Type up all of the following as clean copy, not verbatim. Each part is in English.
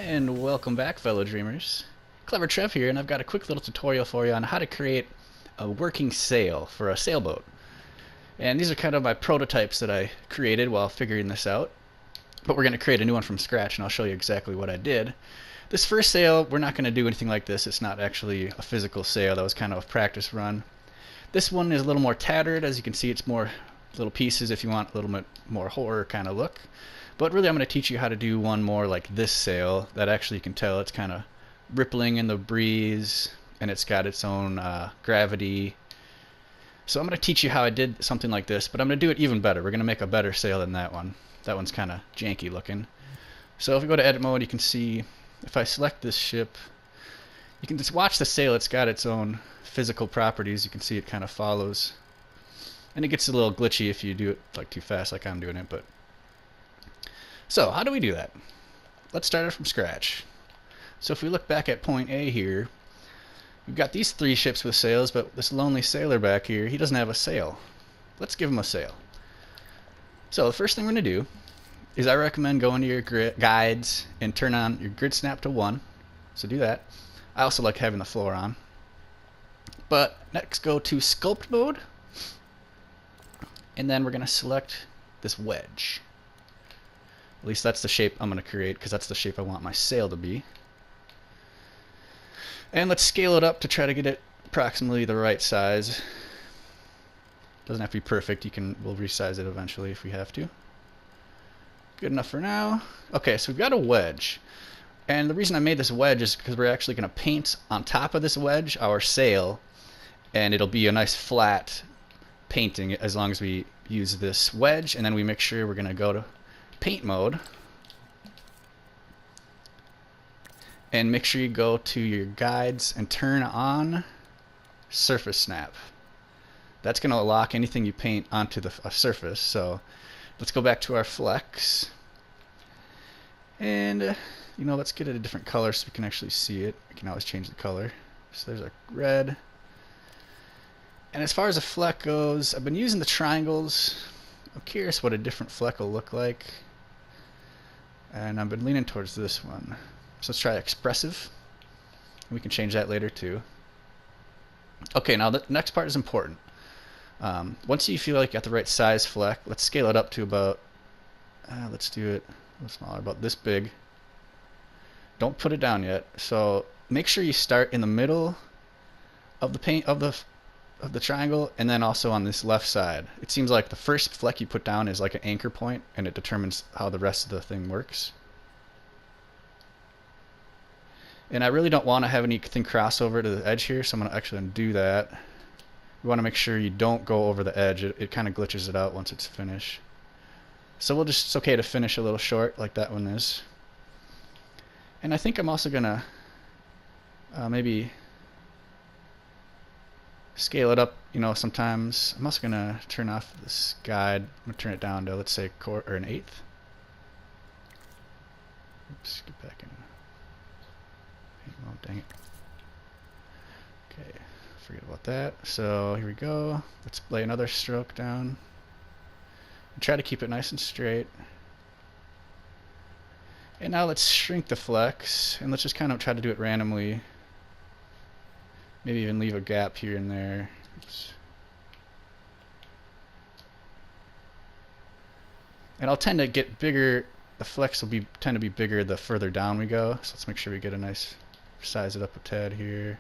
And welcome back, fellow dreamers. Clever Trev here, and I've got a quick little tutorial for you on how to create a working sail for a sailboat. And these are kind of my prototypes that I created while figuring this out. But we're going to create a new one from scratch, and I'll show you exactly what I did. This first sail, we're not going to do anything like this. It's not actually a physical sail. That was kind of a practice run. This one is a little more tattered. As you can see, it's more little pieces if you want a little bit more horror kind of look. But really, I'm going to teach you how to do one more like this sail that actually you can tell it's kind of rippling in the breeze, and it's got its own gravity. So I'm going to teach you how I did something like this, but I'm going to do it even better. We're going to make a better sail than that one. That one's kind of janky looking. So if we go to edit mode, you can see if I select this ship, you can just watch the sail. It's got its own physical properties. You can see it kind of follows. And it gets a little glitchy if you do it like too fast like I'm doing it, but so how do we do that? Let's start it from scratch. So if we look back at point A here, we've got these three ships with sails, but this lonely sailor back here, he doesn't have a sail. Let's give him a sail. So the first thing we're going to do is I recommend going to your guides and turn on your grid snap to 1. So do that. I also like having the floor on. But next go to sculpt mode, and then we're going to select this wedge. At least that's the shape I'm going to create, because that's the shape I want my sail to be. And let's scale it up to try to get it approximately the right size. Doesn't have to be perfect. We'll resize it eventually if we have to. Good enough for now. Okay, so we've got a wedge. And the reason I made this wedge is because we're actually going to paint on top of this wedge our sail, and it'll be a nice flat painting as long as we use this wedge. And then we make sure we're going to go to paint mode, and make sure you go to your guides and turn on surface snap. That's going to lock anything you paint onto the surface. So let's go back to our flex, and let's get it a different color so we can actually see it. We can always change the color. So there's a red. And as far as a fleck goes, I've been using the triangles. I'm curious what a different fleck will look like, and I've been leaning towards this one. So let's try expressive. We can change that later too. Okay, now the next part is important. Once you feel like you got the right size fleck, let's scale it up to about, let's do it a little smaller, about this big. Don't put it down yet. So make sure you start in the middle of the paint of the triangle, and then also on this left side. It seems like the first fleck you put down is like an anchor point, and it determines how the rest of the thing works. And I really don't want to have anything cross over to the edge here, so I'm going to actually undo that. You want to make sure you don't go over the edge. It kind of glitches it out once it's finished. So it's okay to finish a little short like that one is. And I think I'm also going to maybe scale it up, sometimes. I'm also going to turn off this guide. I'm going to turn it down to, let's say, an eighth. Oops, get back in. Oh, dang it. Okay, forget about that. So here we go. Let's lay another stroke down. And try to keep it nice and straight. And now let's shrink the flex, and let's just kind of try to do it randomly. Maybe even leave a gap here and there. Oops. And I'll tend to get bigger. The flex will tend to be bigger the further down we go. So let's make sure we get a nice, size it up a tad here.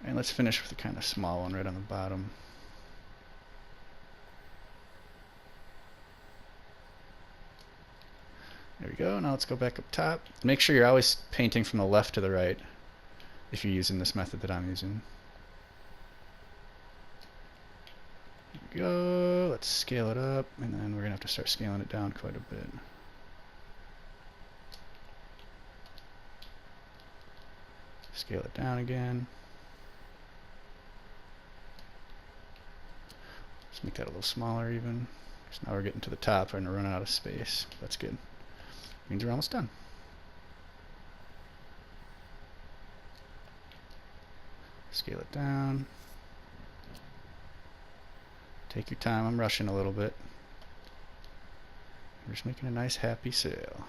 And let's finish with a kind of small one right on the bottom. There we go. Now let's go back up top. Make sure you're always painting from the left to the right if you're using this method that I'm using. There we go. Let's scale it up, and then we're going to have to start scaling it down quite a bit. Scale it down again. Let's make that a little smaller even. So now we're getting to the top and we're running out of space. That's good. Means we're almost done. Scale it down. Take your time, I'm rushing a little bit. We're just making a nice happy sail.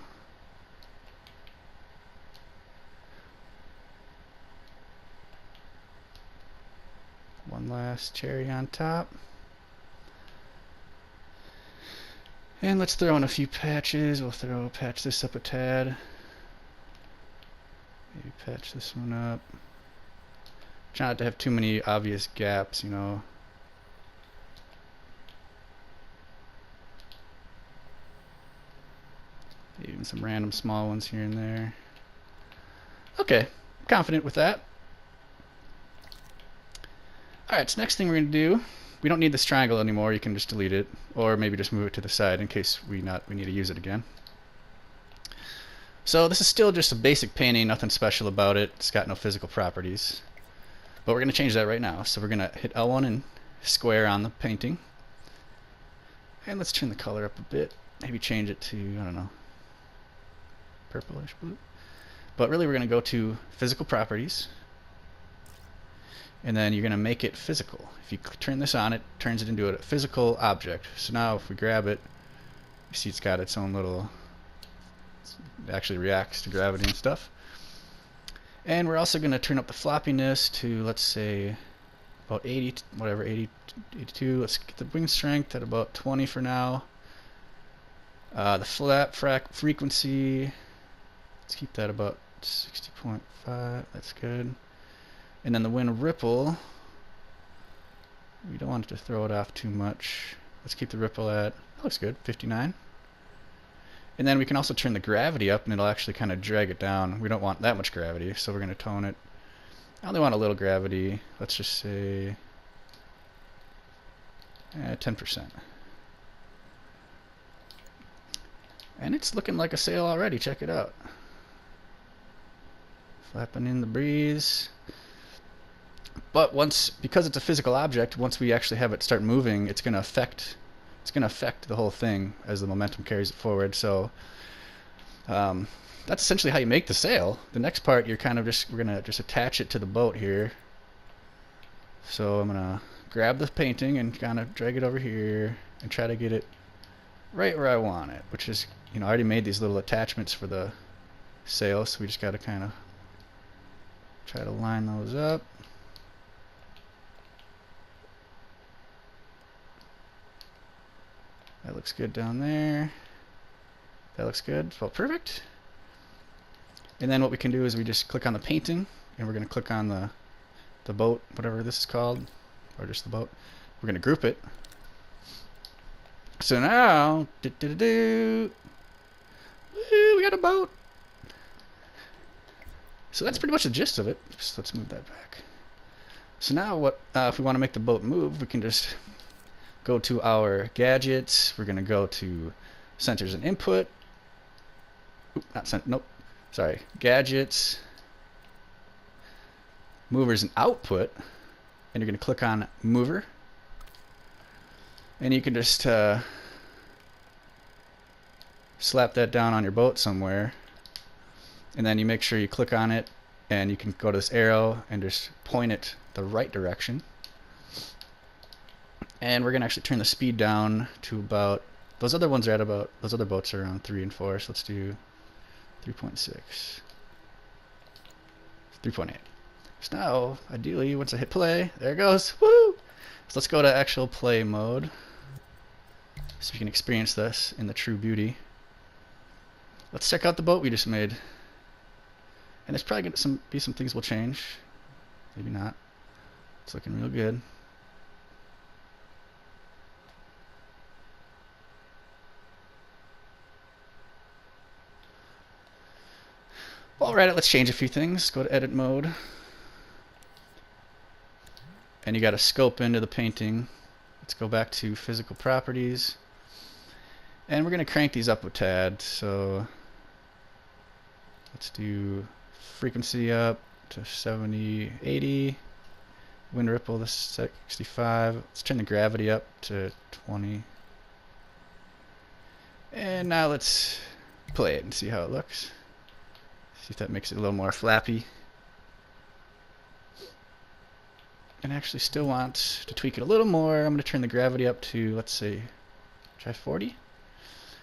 One last cherry on top. And let's throw in a few patches. We'll patch this up a tad. Maybe patch this one up. Try not to have too many obvious gaps, you know. Even some random small ones here and there. Okay, confident with that. Alright, so next thing we're going to do, we don't need this triangle anymore, you can just delete it, or maybe just move it to the side in case we need to use it again. So this is still just a basic painting, nothing special about it, it's got no physical properties. But we're going to change that right now, so we're going to hit L1 and square on the painting. And let's turn the color up a bit, maybe change it to, I don't know, purplish blue. But really we're going to go to physical properties, and then you're going to make it physical. If you turn this on, it turns it into a physical object. So now if we grab it, you see it's got its own little, it actually reacts to gravity and stuff. And we're also going to turn up the floppiness to, let's say, about 80, whatever, 80, 82. Let's get the wing strength at about 20 for now. The flap frequency, let's keep that about 60.5. That's good. And then the wind ripple, we don't want it to throw it off too much. Let's keep the ripple at, that looks good, 59. And then we can also turn the gravity up and it'll actually kind of drag it down. We don't want that much gravity, so we're going to tone it. I only want a little gravity. Let's just say 10%. And it's looking like a sail already, check it out. Flapping in the breeze. But because it's a physical object, once we actually have it start moving, it's going to affect the whole thing as the momentum carries it forward. So that's essentially how you make the sail. The next part, we're gonna just attach it to the boat here. So I'm gonna grab the painting and kind of drag it over here and try to get it right where I want it, which is, you know, I already made these little attachments for the sail, so we just got to kind of try to line those up. That looks good down there. That looks good. Well, perfect. And then what we can do is we just click on the painting, and we're going to click on the boat, whatever this is called, or just the boat. We're going to group it. So now, woo, we got a boat. So that's pretty much the gist of it. Just let's move that back. So now if we want to make the boat move, we can just go to our gadgets. We're going to go to sensors and input. Gadgets, movers and output, and you're going to click on mover. And you can just slap that down on your boat somewhere. And then you make sure you click on it, and you can go to this arrow and just point it the right direction. And we're going to actually turn the speed down to about, those other boats are around 3 and 4, so let's do 3.6. 3.8. So now, ideally, once I hit play, there it goes. Woo! So let's go to actual play mode, so you can experience this in the true beauty. Let's check out the boat we just made. And there's probably going to be some things we'll change. Maybe not. It's looking real good. Alright, let's change a few things. Go to edit mode. And you got to scope into the painting. Let's go back to physical properties. And we're going to crank these up a tad. So let's do frequency up to 70, 80. Wind ripple to 65. Let's turn the gravity up to 20. And now let's play it and see how it looks. See if that makes it a little more flappy. and actually still want to tweak it a little more. I'm going to turn the gravity up to, let's see, try 40.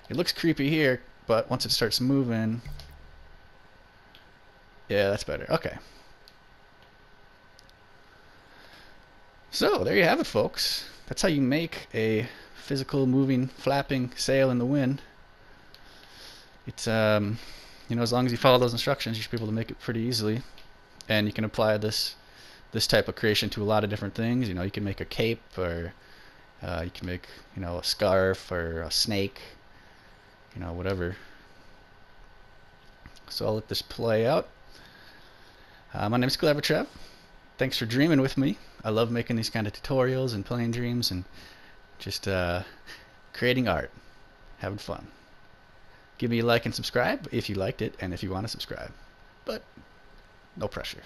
It looks creepy here, but once it starts moving, yeah, that's better. Okay. So there you have it, folks. That's how you make a physical moving flapping sail in the wind. It's you know, as long as you follow those instructions, you should be able to make it pretty easily. And you can apply this type of creation to a lot of different things. You know, you can make a cape, or you can make, you know, a scarf or a snake, you know, whatever. So I'll let this play out. My name is Clever Trev. Thanks for dreaming with me. I love making these kind of tutorials and playing dreams and just creating art, having fun. Give me a like and subscribe if you liked it and if you want to subscribe, but no pressure.